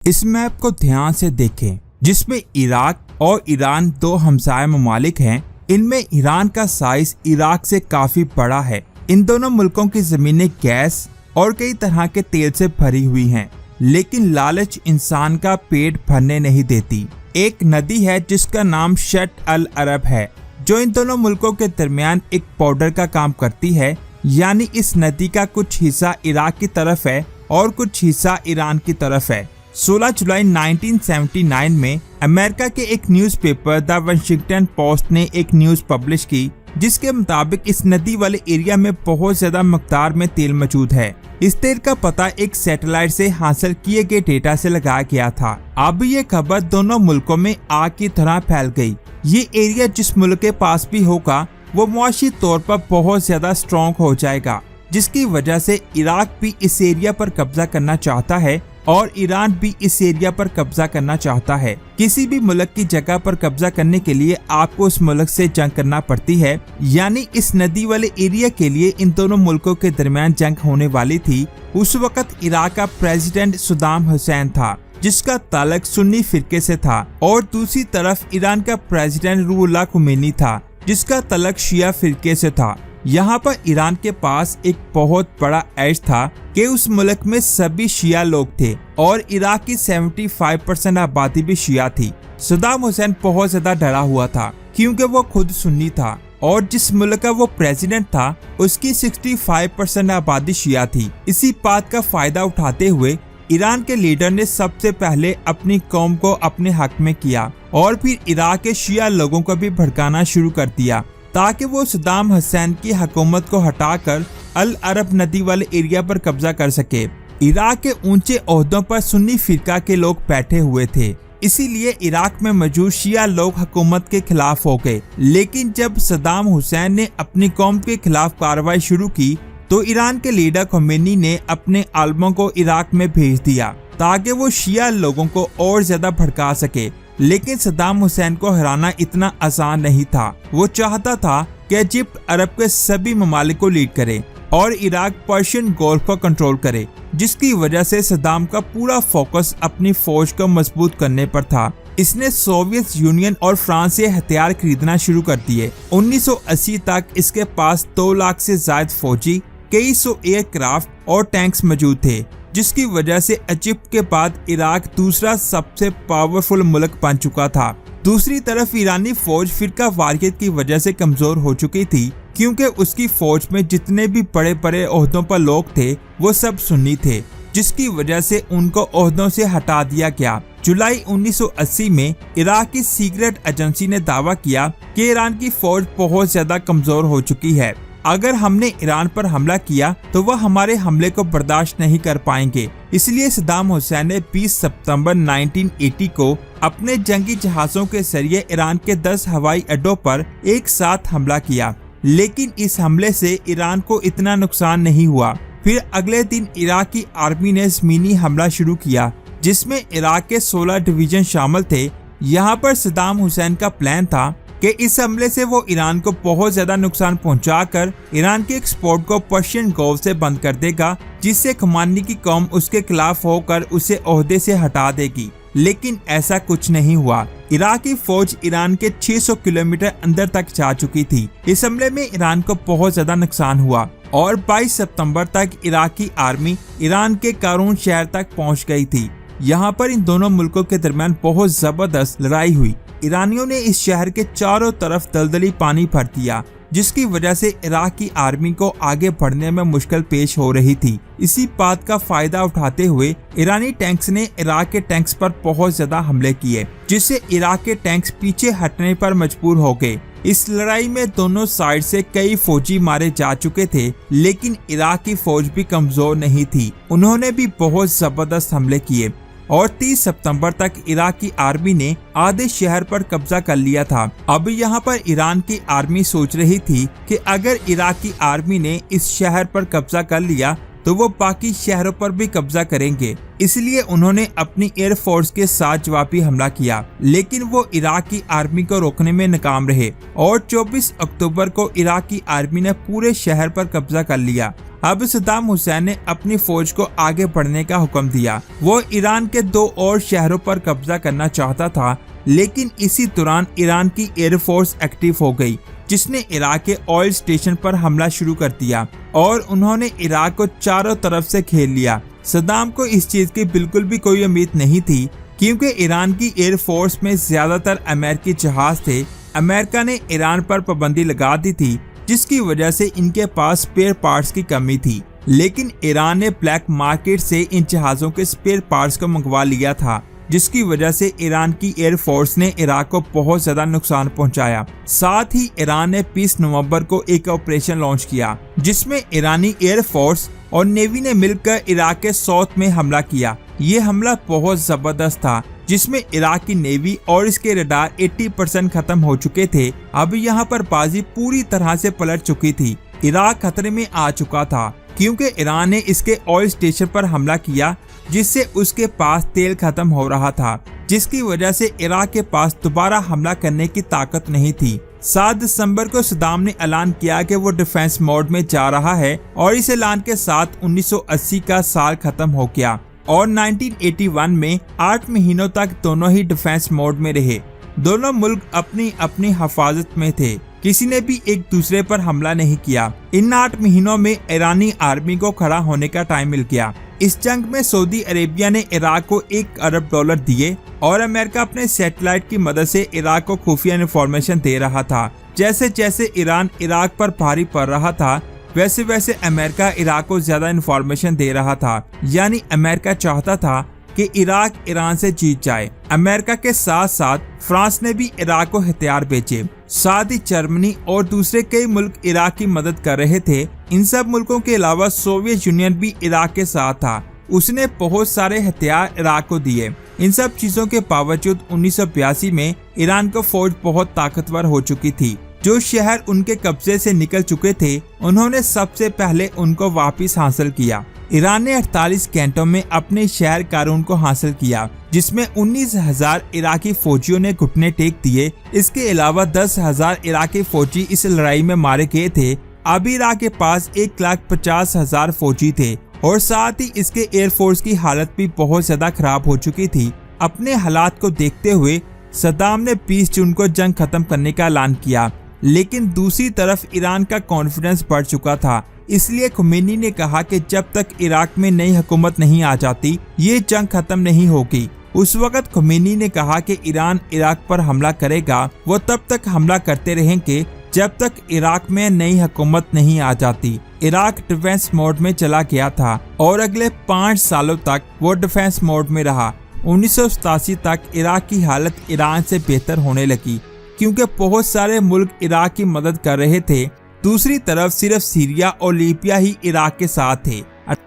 इस मैप को ध्यान से देखें, जिसमें इराक और ईरान दो हमसाया ममालिक हैं। इनमें ईरान का साइज इराक से काफी बड़ा है। इन दोनों मुल्कों की जमीनें गैस और कई तरह के तेल से भरी हुई हैं, लेकिन लालच इंसान का पेट भरने नहीं देती। एक नदी है जिसका नाम शट अल अरब है, जो इन दोनों मुल्कों के दरमियान एक बॉर्डर का काम करती है। यानी इस नदी का कुछ हिस्सा इराक की तरफ है और कुछ हिस्सा ईरान की तरफ है। 16 जुलाई 1979 में अमेरिका के एक न्यूज़पेपर द वाशिंगटन पोस्ट ने एक न्यूज़ पब्लिश की, जिसके मुताबिक इस नदी वाले एरिया में बहुत ज्यादा मकदार में तेल मौजूद है। इस तेल का पता एक सैटेलाइट से हासिल किए गए डेटा से लगाया गया था। अब ये खबर दोनों मुल्कों में आग की तरह फैल गई। ये एरिया जिस मुल्क के पास भी होगा वो मुआशी तौर पर बहुत ज्यादा स्ट्रॉन्ग हो जाएगा, जिसकी वजह से इराक भी इस एरिया पर कब्जा करना चाहता है और ईरान भी इस एरिया पर कब्जा करना चाहता है। किसी भी मुल्क की जगह पर कब्जा करने के लिए आपको उस मुल्क से जंग करना पड़ती है। यानी इस नदी वाले एरिया के लिए इन दोनों मुल्कों के दरमियान जंग होने वाली थी। उस वक्त इराक का प्रेसिडेंट सद्दाम हुसैन था, जिसका ताल्लुक सुन्नी फिरके से था, और दूसरी तरफ ईरान का प्रेसिडेंट रूहुल्लाह खुमैनी था, जिसका ताल्लुक शिया फिरके से था। यहाँ पर ईरान के पास एक बहुत बड़ा एज था कि उस मुल्क में सभी शिया लोग थे और इराक की 75% आबादी भी शिया थी। सद्दाम हुसैन बहुत ज्यादा डरा हुआ था क्योंकि वो खुद सुन्नी था और जिस मुल्क का वो प्रेसिडेंट था उसकी 65% आबादी शिया थी। इसी बात का फायदा उठाते हुए ईरान के लीडर ने सबसे पहले अपनी कौम को अपने हक में किया और फिर इराक के शिया लोगों को भी भड़काना शुरू कर दिया ताकि वो सद्दाम हुसैन की हुकूमत को हटाकर अल अरब नदी वाले एरिया पर कब्जा कर सके। इराक के ऊंचे ओहदों पर सुन्नी फिरका के लोग बैठे हुए थे, इसीलिए इराक में मौजूद शिया लोग हुकूमत के खिलाफ हो गए। लेकिन जब सद्दाम हुसैन ने अपनी कौम के खिलाफ कार्रवाई शुरू की तो ईरान के लीडर खुमैनी ने अपने आलमों को इराक में भेज दिया ताकि वो शिया लोगों को और ज्यादा भड़का सके। लेकिन सद्दाम हुसैन को हराना इतना आसान नहीं था। वो चाहता था कि इजिप्ट अरब के सभी ममालिक को लीड करे और इराक पर्शियन गोल्फ को कंट्रोल करे, जिसकी वजह से सद्दाम का पूरा फोकस अपनी फौज को मजबूत करने पर था। इसने सोवियत यूनियन और फ्रांस से हथियार खरीदना शुरू कर दिए। 1980 तक इसके पास 2 लाख से ज्यादा फौजी, कई सौ एयरक्राफ्ट और टैंक्स मौजूद थे, जिसकी वजह से इजिप्ट के बाद इराक दूसरा सबसे पावरफुल मुल्क बन चुका था। दूसरी तरफ ईरानी फौज फिरका वारियत की वजह से कमजोर हो चुकी थी, क्योंकि उसकी फौज में जितने भी बड़े बड़े ओहदों पर लोग थे वो सब सुन्नी थे, जिसकी वजह से उनको ओहदों से हटा दिया गया। जुलाई 1980 में इराक की सीक्रेट एजेंसी ने दावा किया कि ईरान की फौज बहुत ज्यादा कमजोर हो चुकी है। अगर हमने ईरान पर हमला किया तो वह हमारे हमले को बर्दाश्त नहीं कर पाएंगे। इसलिए सद्दाम हुसैन ने 20 सितंबर 1980 को अपने जंगी जहाजों के जरिए ईरान के 10 हवाई अड्डों पर एक साथ हमला किया। लेकिन इस हमले से ईरान को इतना नुकसान नहीं हुआ। फिर अगले दिन इराक की आर्मी ने जमीनी हमला शुरू किया, जिसमें इराक के 16 डिवीजन शामिल थे। यहाँ पर सद्दाम हुसैन का प्लान था कि इस हमले से वो ईरान को बहुत ज्यादा नुकसान पहुंचाकर ईरान के एक्सपोर्ट को पर्शियन गोल्फ से बंद कर देगा, जिससे खुमैनी की कौम उसके खिलाफ होकर उसे ओहदे से हटा देगी। लेकिन ऐसा कुछ नहीं हुआ। इराकी फौज ईरान के 600 किलोमीटर अंदर तक जा चुकी थी। इस हमले में ईरान को बहुत ज्यादा नुकसान हुआ और 22 सितंबर तक इराकी आर्मी ईरान के कारून शहर तक पहुँच गयी थी। यहाँ पर इन दोनों मुल्कों के दरमियान बहुत जबरदस्त लड़ाई हुई। ईरानियों ने इस शहर के चारों तरफ दलदली पानी भर दिया, जिसकी वजह से इराक की आर्मी को आगे बढ़ने में मुश्किल पेश हो रही थी। इसी बात का फायदा उठाते हुए ईरानी टैंक्स ने इराक के टैंक्स पर बहुत ज्यादा हमले किए, जिससे इराक के टैंक्स पीछे हटने पर मजबूर हो गए। इस लड़ाई में दोनों साइड से कई फौजी मारे जा चुके थे, लेकिन इराक की फौज भी कमजोर नहीं थी। उन्होंने भी बहुत जबरदस्त हमले किए और 30 सितंबर तक इराक की आर्मी ने आधे शहर पर कब्जा कर लिया था। अब यहाँ पर ईरान की आर्मी सोच रही थी कि अगर इराक की आर्मी ने इस शहर पर कब्जा कर लिया तो वो बाकी शहरों पर भी कब्जा करेंगे। इसलिए उन्होंने अपनी एयरफोर्स के साथ जवाबी हमला किया, लेकिन वो इराक की आर्मी को रोकने में नाकाम रहे और 24 अक्टूबर को इराक की आर्मी ने पूरे शहर पर कब्जा कर लिया। अब सद्दाम हुसैन ने अपनी फौज को आगे बढ़ने का हुक्म दिया। वो ईरान के 2 और शहरों पर कब्जा करना चाहता था, लेकिन इसी दौरान ईरान की एयरफोर्स एक्टिव हो गई, जिसने इराक के ऑयल स्टेशन पर हमला शुरू कर दिया और उन्होंने इराक को चारों तरफ से घेर लिया। सद्दाम को इस चीज की बिल्कुल भी कोई उम्मीद नहीं थी, क्योंकि ईरान की एयरफोर्स में ज्यादातर अमेरिकी जहाज थे। अमेरिका ने ईरान पर पाबंदी लगा दी थी, जिसकी वजह से इनके पास स्पेयर पार्ट्स की कमी थी। लेकिन ईरान ने ब्लैक मार्केट से इन जहाजों के स्पेयर पार्ट्स को मंगवा लिया था, जिसकी वजह से ईरान की एयरफोर्स ने इराक को बहुत ज्यादा नुकसान पहुंचाया। साथ ही ईरान ने 20 नवंबर को एक ऑपरेशन लॉन्च किया, जिसमें ईरानी एयरफोर्स और नेवी ने मिलकर इराक के साउथ में हमला किया। ये हमला बहुत जबरदस्त था, जिसमें इराक की नेवी और इसके रडार 80% खत्म हो चुके थे। अब यहाँ पर बाजी पूरी तरह से पलट चुकी थी। इराक खतरे में आ चुका था, क्योंकि ईरान ने इसके ऑयल स्टेशन पर हमला किया, जिससे उसके पास तेल खत्म हो रहा था, जिसकी वजह से इराक के पास दोबारा हमला करने की ताकत नहीं थी। 7 दिसंबर को सद्दाम ने ऐलान किया कि वो डिफेंस मोड में जा रहा है और इस ऐलान के साथ 1980 का साल खत्म हो गया और 1981 में 8 महीनों तक दोनों ही डिफेंस मोड में रहे। दोनों मुल्क अपनी अपनी हिफाजत में थे, किसी ने भी एक दूसरे पर हमला नहीं किया। इन 8 महीनों में ईरानी आर्मी को खड़ा होने का टाइम मिल गया। इस जंग में सऊदी अरेबिया ने इराक को $1 अरब दिए और अमेरिका अपने सैटेलाइट की मदद से इराक को खुफिया इन्फॉर्मेशन दे रहा था। जैसे जैसे ईरान इराक पर भारी पड़ रहा था, वैसे वैसे अमेरिका इराक को ज्यादा इन्फॉर्मेशन दे रहा था। यानी अमेरिका चाहता था कि इराक ईरान से जीत जाए। अमेरिका के साथ साथ फ्रांस ने भी इराक को हथियार बेचे। साथ ही जर्मनी और दूसरे कई मुल्क इराक की मदद कर रहे थे। इन सब मुल्कों के अलावा सोवियत यूनियन भी इराक के साथ था। उसने बहुत सारे हथियार इराक को दिए। इन सब चीजों के बावजूद 1982 में ईरान की फौज बहुत ताकतवर हो चुकी थी। जो शहर उनके कब्जे से निकल चुके थे, उन्होंने सबसे पहले उनको वापस हासिल किया। ईरान ने 48 घंटों में अपने शहर कारून को हासिल किया, जिसमें 19,000 इराकी फौजियों ने घुटने टेक दिए। इसके अलावा 10,000 इराकी फौजी इस लड़ाई में मारे गए थे। अब इराक के पास 1,50,000 फौजी थे और साथ ही इसके एयरफोर्स की हालत भी बहुत ज्यादा खराब हो चुकी थी। अपने हालात को देखते हुए सद्दाम ने 20 जून को जंग खत्म करने का ऐलान किया, लेकिन दूसरी तरफ ईरान का कॉन्फिडेंस बढ़ चुका था। इसलिए खुमैनी ने कहा कि जब तक इराक में नई हुकूमत नहीं आ जाती, ये जंग खत्म नहीं होगी। उस वक्त खुमैनी ने कहा कि ईरान इराक पर हमला करेगा, वो तब तक हमला करते रहेंगे जब तक इराक में नई हुकूमत नहीं आ जाती। इराक डिफेंस मोड में चला गया था और अगले 5 सालों तक वो डिफेंस मोड में रहा। 1987 तक इराक की हालत ईरान से बेहतर होने लगी, क्योंकि बहुत सारे मुल्क इराक की मदद कर रहे थे। दूसरी तरफ सिर्फ सीरिया और लीबिया ही इराक के साथ थे।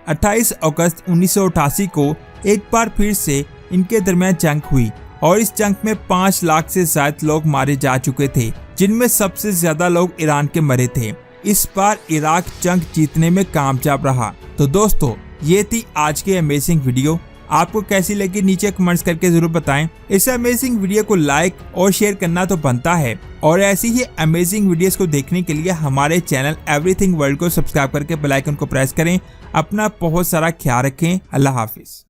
28 अगस्त 1988 को एक बार फिर से इनके दरमियान जंग हुई और इस जंग में 5 लाख से ज्यादा लोग मारे जा चुके थे, जिनमें सबसे ज्यादा लोग ईरान के मरे थे। इस बार इराक जंग जीतने में कामयाब रहा। तो दोस्तों, ये थी आज की अमेजिंग वीडियो। आपको कैसी लगी नीचे कमेंट्स करके जरूर बताएं। इस अमेजिंग वीडियो को लाइक और शेयर करना तो बनता है, और ऐसी ही अमेजिंग वीडियोस को देखने के लिए हमारे चैनल एवरीथिंग वर्ल्ड को सब्सक्राइब करके बेल आइकन को प्रेस करें। अपना बहुत सारा ख्याल रखें। अल्लाह हाफिज।